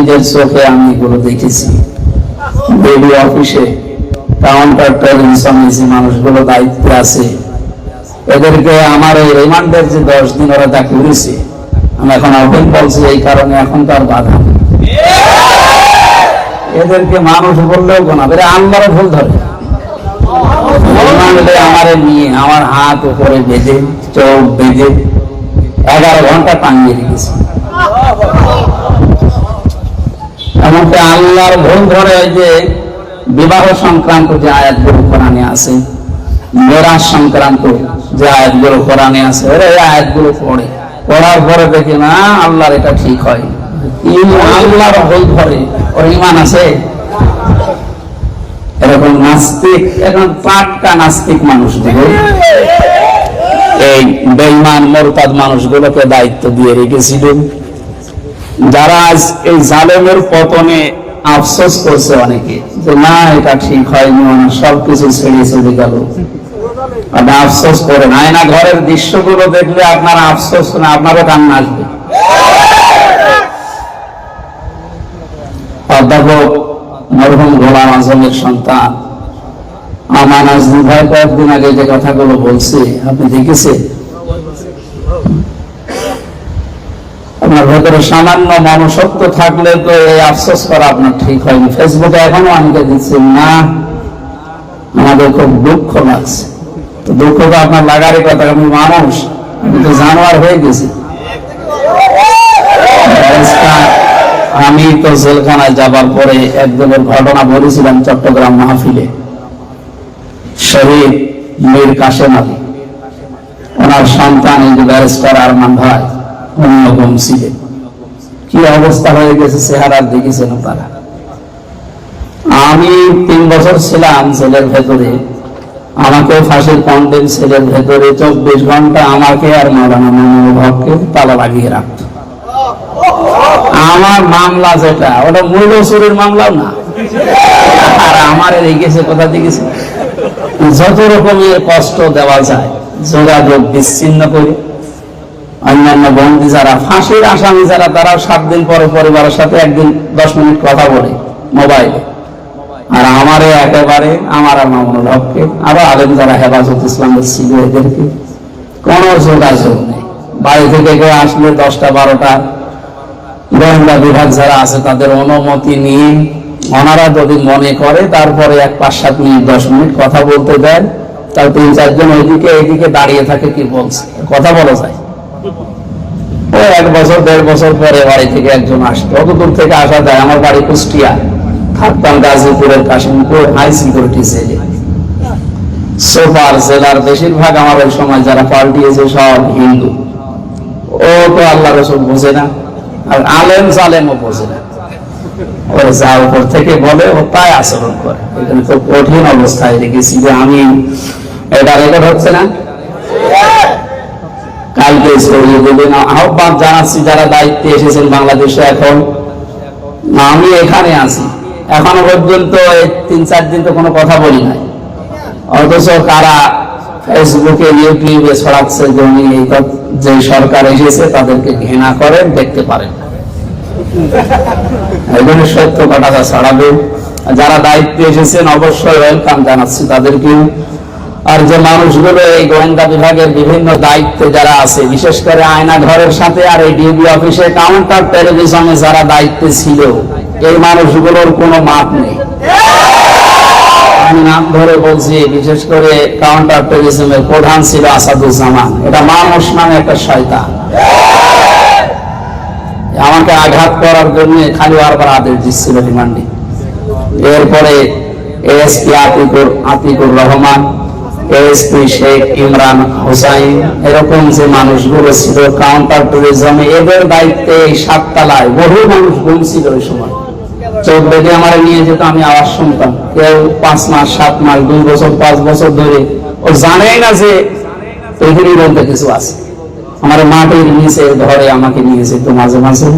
নিজের চোখে আমি এগুলো দেখেছি। বিডিও অফিসে কাউন্টার টেরিজম যে মানুষগুলো দায়িত্বে আছে, এদেরকে আমার এই রিমান্ডের যে 10 দিন ওরা তা করেছে, আমি এখন ওপেন বলছি এই কারণে এখন তো আর বাধা নেই। এদেরকে মানুষ বললেও গোনা, এরা আল্লাহর ভুল ধরে। রিমান্ডে আমারে নিয়ে আমার হাত উপরে বেঁধে, চোখ বেঁধে 11 ঘন্টা টাঙিয়ে রেখেছে। এমনকি আল্লাহর ভুল ধরে যে বিবাহ সংক্রান্ত যে আয়াতগুলো কোরআনে আছে, মেরাজ সংক্রান্ত যে আয়াতগুলো কোরআনে আছে, ওরা এই আয়াতগুলো পড়ার পরে দেখে না আল্লাহর এটা ঠিক হয়, আল্লাহর ভুল ধরে ওর ঈমান আছে। এরকম নাস্তিক, এখন টাটকা নাস্তিক মানুষগুলো, এই বেঈমান মুরতাদ মানুষগুলোকে দায়িত্ব দিয়ে রেখেছিলেন, যারা আজ এই জালেমের পতনে আফসোস করছে অনেকে যে না এটা ঠিক হয়নি, সবকিছু ছেড়ে চলে গেল। আপনি আফসোস করেন, আয়না ঘরের দৃশ্যগুলো দেখলে আপনার আফসোস না, আপনারও কান্না আসবে। অধ্যাপক মরহুম গোলাম আজমের সন্তান আমান আজমি ভাই কয়েকদিন আগে যে কথাগুলো বলছে আপনি দেখেছেন? আপনার ভেতরে সামান্য মনুষ্যত্ব থাকলে তো এই আফসোস করা আপনার ঠিক হয়নি। ফেসবুকে এখনো অনেকে দিচ্ছেন না, আমাদের খুব দুঃখ লাগছে। তো দুঃখ তো আপনার লাগারই কথা, আমি মানুষ, আমি তো জানোয়ার হয়ে গেছি। আমি তো জেলখানায় যাবার পরে একজনের ঘটনা বলেছিলাম চট্টগ্রাম মাহফিলে, শহীদ মীর কাশেম আলী, ওনার সন্তান এই যে ব্যারিস্টার আরমান ভাই অন্যতম ছিলেন। কি অবস্থা হয়ে গেছে চেহারা দেখেছেন তারা। আমি 3 বছর ছিলাম জেলের ভেতরে, আমাকে ফাঁসির কন্ডেম সেলের ভেতরে 24 ঘন্টা আমাকে আর মাওলানা মামুনুল হককে তালা লাগিয়ে রাখত। আমার মামলা যেটা, ওটা মূল চুরির মামলাও না, আর আমার রেখেছে কোথা দেখেছে যত রকমের কষ্ট দেওয়া যায়, যোগাযোগ বিচ্ছিন্ন করে। অন্যান্য বন্দী যারা ফাঁসির আসামি যারা, তারা 7 দিন পরে পরিবারের সাথে একদিন 10 মিনিট কথা বলে মোবাইলে, আর আমারে একেবারে আমার আর মামুনুল হককে, আরো আলেম যারা হেফাজত ইসলামের ছিল, এদেরকে কোন যোগাযোগ নেই। বাড়ি থেকে কেউ আসলে 10টা 12টা গোয়েন্দা বিভাগ যারা আছে তাদের অনুমতি নিয়ে ওনারা যদি মনে করে তারপরে 5-7 মিনিট 10 মিনিট কথা বলতে দেয়, তার 3-4 জন এদিকে দাঁড়িয়ে থাকে, কি বলছে কথা বলা যায়। ও 1 বছর 1.5 বছর পরে বাড়ি থেকে একজন আসতো, অত দূর থেকে আসা যায়। আমার বাড়ি কুষ্টিয়া, থাকতাম গাজীপুরের কাশিমপুর হাই সিকিউরিটি জেলে। সুপার জেলার বেশিরভাগ আমার ওই সময় যারা পাল্টিয়েছে সব হিন্দু। ও তো আল্লাহ রসুল বোঝে না, আর আলেম জালেমও বোঝে না। ওর যা উপর থেকে বলে ও তাই আচরণ করে। এখানে খুব কঠিন অবস্থায় রেখেছি যে আমি, এটা রেকর্ড হচ্ছে না, কালকে ছড়িয়ে দেবেন। আহ্বান জানাচ্ছি যারা দায়িত্বে এসেছেন বাংলাদেশে, এখন আমি এখানে আছি, এখনো পর্যন্ত 3-4 দিন তো কোনো কথা বলি নাই, অথচ কারা ফেসবুকে ইউটিউবে ছড়াচ্ছে যে সরকার এসেছে তাদেরকে ঘৃণা করেন, দেখতে পারেন। এখানে সত্য কথাটা ছড়াবে। যারা দায়িত্বে এসেছেন অবশ্যই ওয়েলকাম জানাচ্ছি তাদেরকে। আর যে মানুষগুলো এই গোয়েন্দা বিভাগের বিভিন্ন দায়িত্বে যারা আছে, বিশেষ করে আয়না ঘরের সাথে আর এই ডিবি অফিসে কাউন্টার টেলিভিশনে যারা দায়িত্বে ছিল, এই মানুষগুলোর কোনো মাপ নেই। আমি নাম ধরে বলছি, বিশেষ করে কাউন্টার টেলিভিশনের প্রধান ছিল আসাদুজ্জামান। এটা মানুষ নামে একটা শয়তান, আমাকে আঘাত করার জন্য খালি বারবার আদেশ দিচ্ছিল রিমান্ডে। এরপরে এএসপি আতিকুর রহমান, এএসপি শেখ ইমরান হোসাইন, এরকম যে মানুষগুলো ছিল কাউন্টার ট্যুরিজমে, এদের দায়িত্বে এই 7 তলায় বহু মানুষ ঘুমছিল ওই সময়। চোখ বেঁধে আমার নিয়ে যেত, আমি আওয়াজ শুনতাম। কেউ 5 মাস 7 মাস 2 বছর 5 বছর ধরে, ও জানেই না যে এখানে বলতে কিছু আছে। আমার মাটির নিচে ঘরে আমাকে নিয়ে যেত, মাঝে মাঝে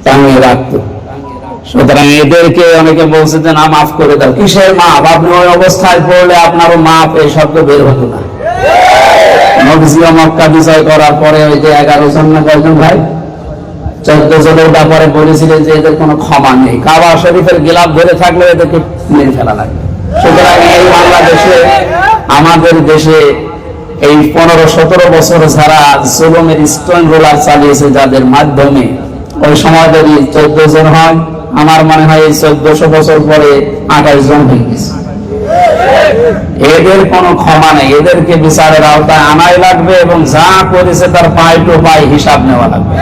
টাঙিয়ে রাখতো। সুতরাং এদেরকে অনেকে বলছে যে না মাফ করে দাও। কিসের মাপ? আপনি ওই অবস্থায় পড়লে আপনারও মাপ এই শব্দ বের হতো না। মক্কা বিজয় করার পরে ওই যে 11 জন না কয়জন ভাই 14 জনের ব্যাপারে বলেছিলেন যে এদের কোনো ক্ষমা নেই, কাবা শরীফের গিলাফ ধরে থাকলে এদেরকে মেরে ফেলা লাগবে। সুতরাং এই বাংলাদেশে, আমাদের দেশে এই 15-17 বছর যারা জুলুমের স্টোন রোলার চালিয়েছে, যাদের মাধ্যমে ওই সময় যদি 14 জন হয়, আমার মনে হয় এই 1400 বছর পরে 28 জন হয়ে গেছে। এদের কোনো ক্ষমা নেই, এদেরকে বিচারের আওতায় আনাই লাগবে এবং যা করেছে তার পাই টু পাই হিসাব নেওয়া লাগবে।